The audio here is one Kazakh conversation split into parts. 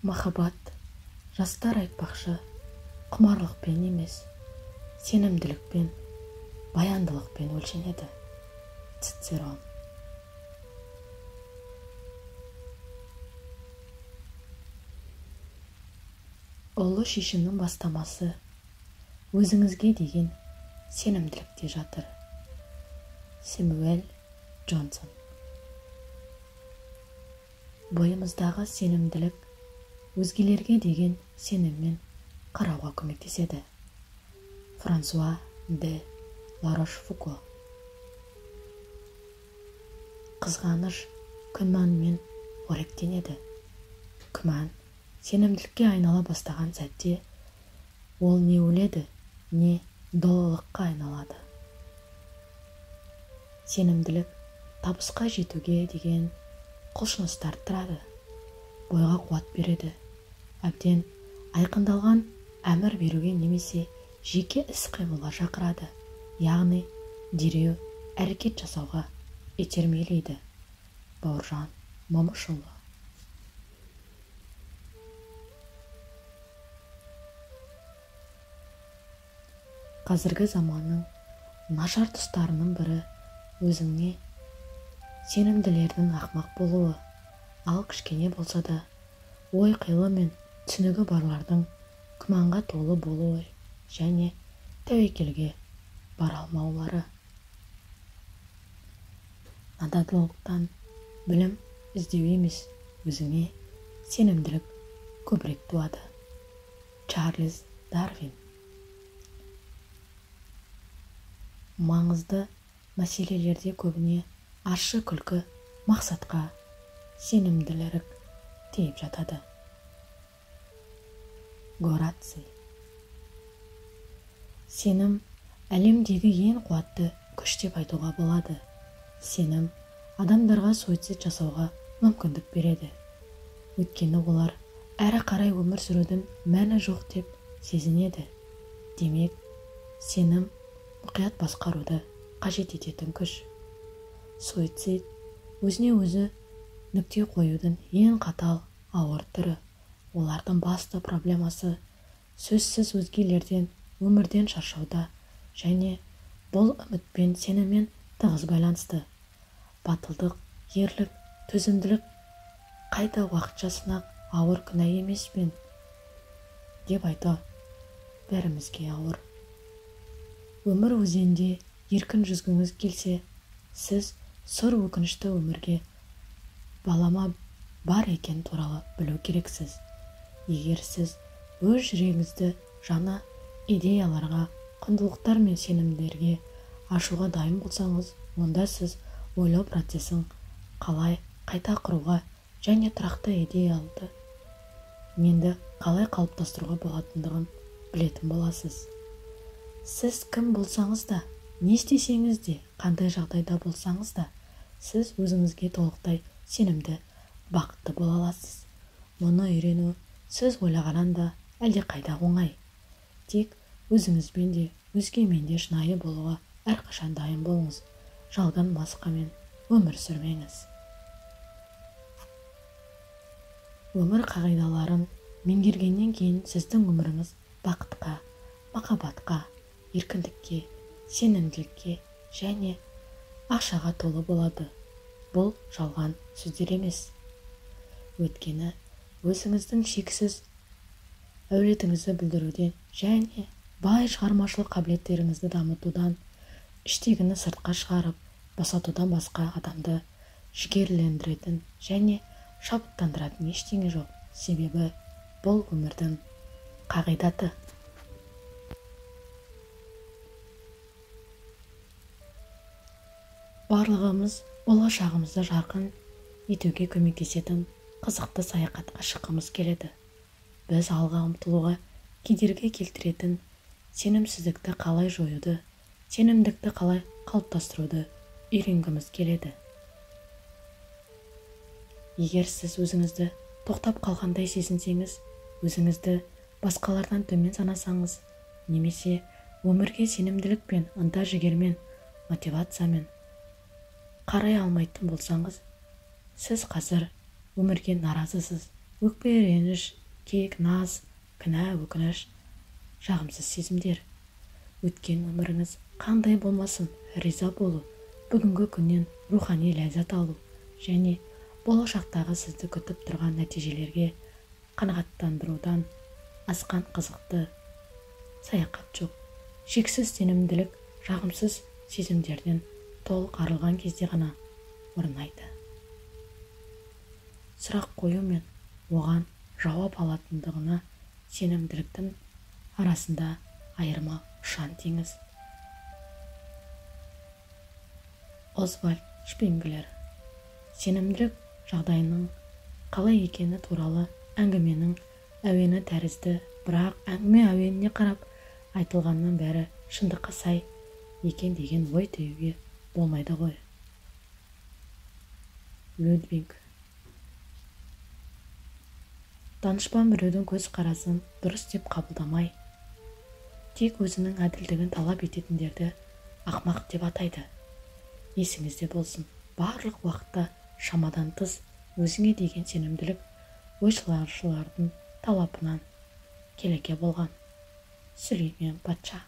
Махаббат, жастар айтпақшы, құмарлықпен емес, сенімділікпен, баяндылықпен өлшенеді. Цицерон. Ұлы шешімнің бастамасы өзіңізге деген сенімділікте жатыр. Сэмюэл Джонсон. Бойымыздағы сенімділік өзгелерге деген сеніммен қарауға көмектеседі. Франсуа де Ларошфуко. Қызғаныш күмәнмен қоректенеді. Күмән сенімділікке айнала бастаған сәтте ол не өледі, не долылыққа айналады. Сенімділік табысқа жетуге деген құлшынысты арттырады, бойға қуат береді, әбден айқындалған әмір беруге немесе жеке іс-қимылға шақырады, яғни дереу әрекет жасауға итермелейді. Бауыржан Момышұлы. Қазіргі заманның нашар тұстарының бірі өзіңе сенімділердің ақымақ болуы, ал кішкене болса да ой қилы мен түсінігі барлардың күмәнға толы болуы және тәуекелге бара алмаулары. Надандылықтан білім іздеу емес, өзіңе сенімділік көбірек туады. Чарльз Дарвин. Маңызды мәселелерде көбіне ащы күлкі мақсатқа сенімділік тиіп жатады. Гораций. Сенім әлемдегі ең қуатты күш деп айтуға болады. Сенім адамдарға суицид жасауға мүмкіндік береді. Өйткені олар әрі қарай өмір сүрудің мәні жоқ деп сезінеді. Демек, сенім мұқият басқаруды қажет ететін күш. Суицид өзіне өзі нүкте қоюдың ең қатал, ауыр түрі. Олардың басты проблемасы сөзсіз өзгелерден, өмірден шаршауда және бұл үмітпен сеніммен тығыз байланысты. Батылдық, ерлік, төзімділік қайта уақытша сынақ, ауыр күнә емес пен деп айту бәрімізге ауыр. Өмір өзенде еркін жүзгіңіз келсе, сіз сұр өкінішті өмірге балама бар екен туралы білу керексіз. Егер сіз өз жүрегіңізді жаңа идеяларға, құндылықтар мен сенімдерге ашуға дайын болсаңыз, онда сіз ойлау процесін қалай қайта құруға және тұрақты идеялды менді қалай қалыптастыруға болатындығын білетін боласыз. Сіз кім болсаңыз да, не істесеңіз де, қандай жағдайда болсаңыз да, сіз өзіңізге толықтай сенімді, бақытты бола аласыз. Мұны үйрену сіз ойлағаннан да әлде қайда оңай. Тек өзіңізбен де, өзгемен де шынайы болуға әрқашан дайын болыңыз. Жалған маскамен өмір сүрмеңіз. Өмір қағидаларын меңгергеннен кейін сіздің өміріңіз бақытқа, махаббатқа, еркіндікке, сенімділікке және ақшаға толы болады. Бұл жалған сөздер емес. Өйткені өзіңіздің шексіз әулетіңізді білдіруден және бай шығармашылық қабілеттеріңізді дамытудан, іштегіні сыртқа шығарып, босатудан басқа адамды жігерлендіретін және шабыттандыратын ештеңе жоқ. Себебі бұл өмірдің қағидаты. Барлығымыз болашағымызды жарқын етуге көмектесетін қызықты саяхатқа шыққымыз келеді. Біз алға ұмтылуға кедергі келтіретін сенімсіздікті қалай жоюды, сенімдікті қалай қалыптастыруды үйренгіміз келеді. Егер сіз өзіңізді тоқтап қалғандай сезінсеңіз, өзіңізді басқалардан төмен санасаңыз, немесе өмірге сенімділікпен, ынта жігермен, мотивациямен қарай алмайтын болсаңыз, сіз қазір өмірге наразысыз өкпе, реніш, кек, наз, кінә, өкініш, жағымсыз сезімдер. Өткен өміріңіз қандай болмасын, риза болу, бүгінгі күннен рухани ләззат алу және болашақтағы сізді күтіп тұрған нәтижелерге қанағаттандырудан асқан қызықты саяхат жоқ. Шексіз сенімділік жағымсыз сезімдерден толық арылған кезде ғана орнайды. Сұрақ қою мен оған жауап алатындығына сенімділіктің арасында айырма ұшан теңіз. Озвальд Шпенглер. Сенімділік жағдайының қалай екені туралы әңгіменің әуені тәрізді, бірақ әңгіме әуеніне қарап айтылғанның бәрі шындыққа сай екен деген ой түюге болмайды ғой. Людвиг. Данышпан біреудің көз қарасын дұрыс деп қабылдамай, тек өзінің әділдігін талап ететіндерді ақмақ деп атайды. Есіңізде болсын, барлық уақытта шамадан тыс өзіңе деген сенімділік ойшылардың талабынан келеке болған. Сүлеймен патша.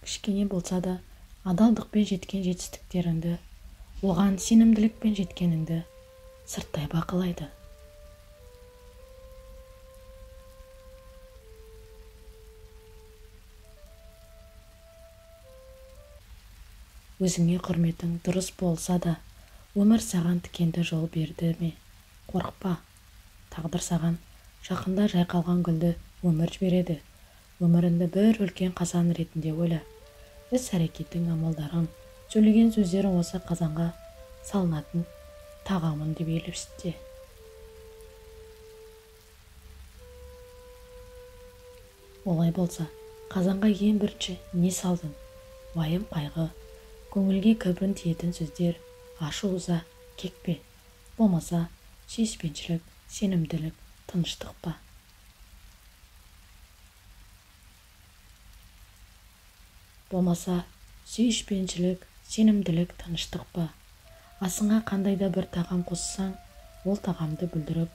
Кішкене болса да адалдықпен жеткен жетістіктеріңді, оған сенімділікпен жеткеніңді сырттай бақылайды. Өзіңе құрметің дұрыс болса да, өмір саған тікенді жол берді ме? Қорықпа. Тағдыр саған жақында жайқалған гүлді өмір жібереді. Өміріңді бір үлкен қазан ретінде ойла. Іс-әрекетің, амалдарың, сөйлеген сөздерің осы қазанға салынатын тағамын деп елепсітте. Олай болса, қазанға ең бірінші не салдың? Уайым, қайғы, көңілге кібірін тиетін сөздер, ашу-ыза, кекпе, болмаса сүйіспеншілік, сенімділік, тыныштық па? Болмаса сүйіспеншілік, сенімділік, тыныштық па? Асыңа қандай да бір тағам қоссаң, ол тағамды бүлдіріп,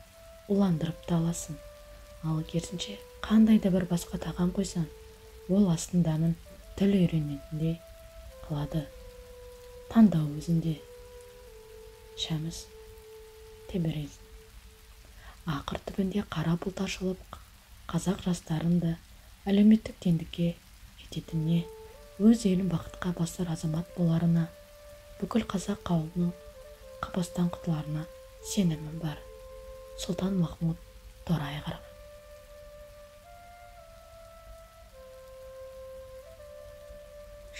уландырып та аласың. Ал керісінше, қандай да бір басқа тағам қойсаң, ол астың дәмін тіл үйренетіндей қылады. Таңдау өзінде. Шәміс Теберез. Ақыр түбінде қара бұлт ашылып, қазақ жастарында әлеуметтік теңдікке жететініне, өз елін бақытқа бастар азамат боларына, бүкіл қазақ қауымының қапастан құтыларына сенімім бар. Сұлтан Махмұд Торайғыров.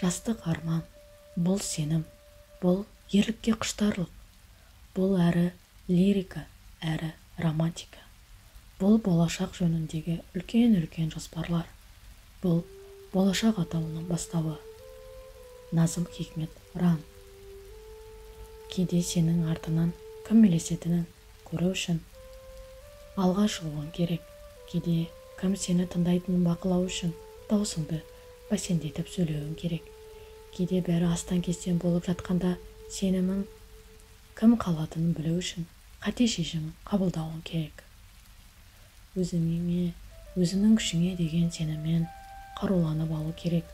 Жастық арман, бұл сенім, бұл ерлікке құштарлық, бұл әрі лирика, әрі романтика, бұл болашақ жөніндегі үлкен-үлкен жоспарлар, бұл болашақ атауының бастауы. Назым Хикмет Ран. Кейде сенің артынан кім елесетінін көру үшін алға шығуың керек. Кейде кім сені тыңдайтынын бақылау үшін даусыңды бәсеңдетіп сөйлеуің керек. Кейде бәрі астан-кестен болып жатқанда сенімің кім қалатынын білу үшін қате шешім қабылдауың керек. Өзіңнің күшіңе деген сеніммен қаруланып алу керек.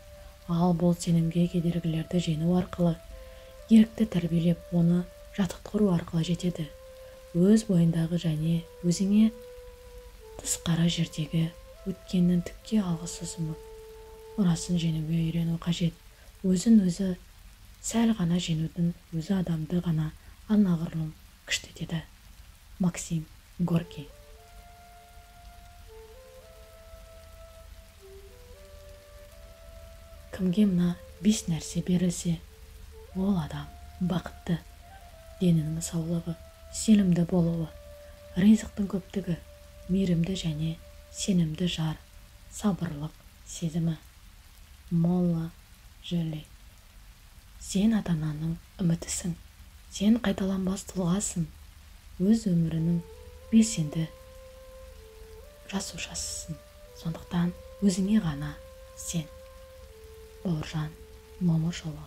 Ал бұл сенімге кедергілерді жеңу арқылы, ерікті тәрбиелеп, оны жаттықтыру арқылы жетеді. Өз бойындағы және өзіңе тыс қара жердегі өткеннің түкке алғысыз мұрасын жеңуге үйрену қажет. Өзін-өзі сәл ғана жеңудің өзі адамды ғана анағұрлым күштетеді. Максим Горький. Кімге мына 5 нәрсе берілсе, ол адам бақытты. Денінің саулығы, сенімді болуы, ризықтың көптігі, мейірімді және сенімді жар, сабырлық сезімі. Молла Жөли. Сен ата-ананың үмітісің, сен қайталанбас тұлғасың, өз өмірінің белсенді жасушасысың. Сондықтан өзіңе ғана сен. Бауыржан Момышұлы.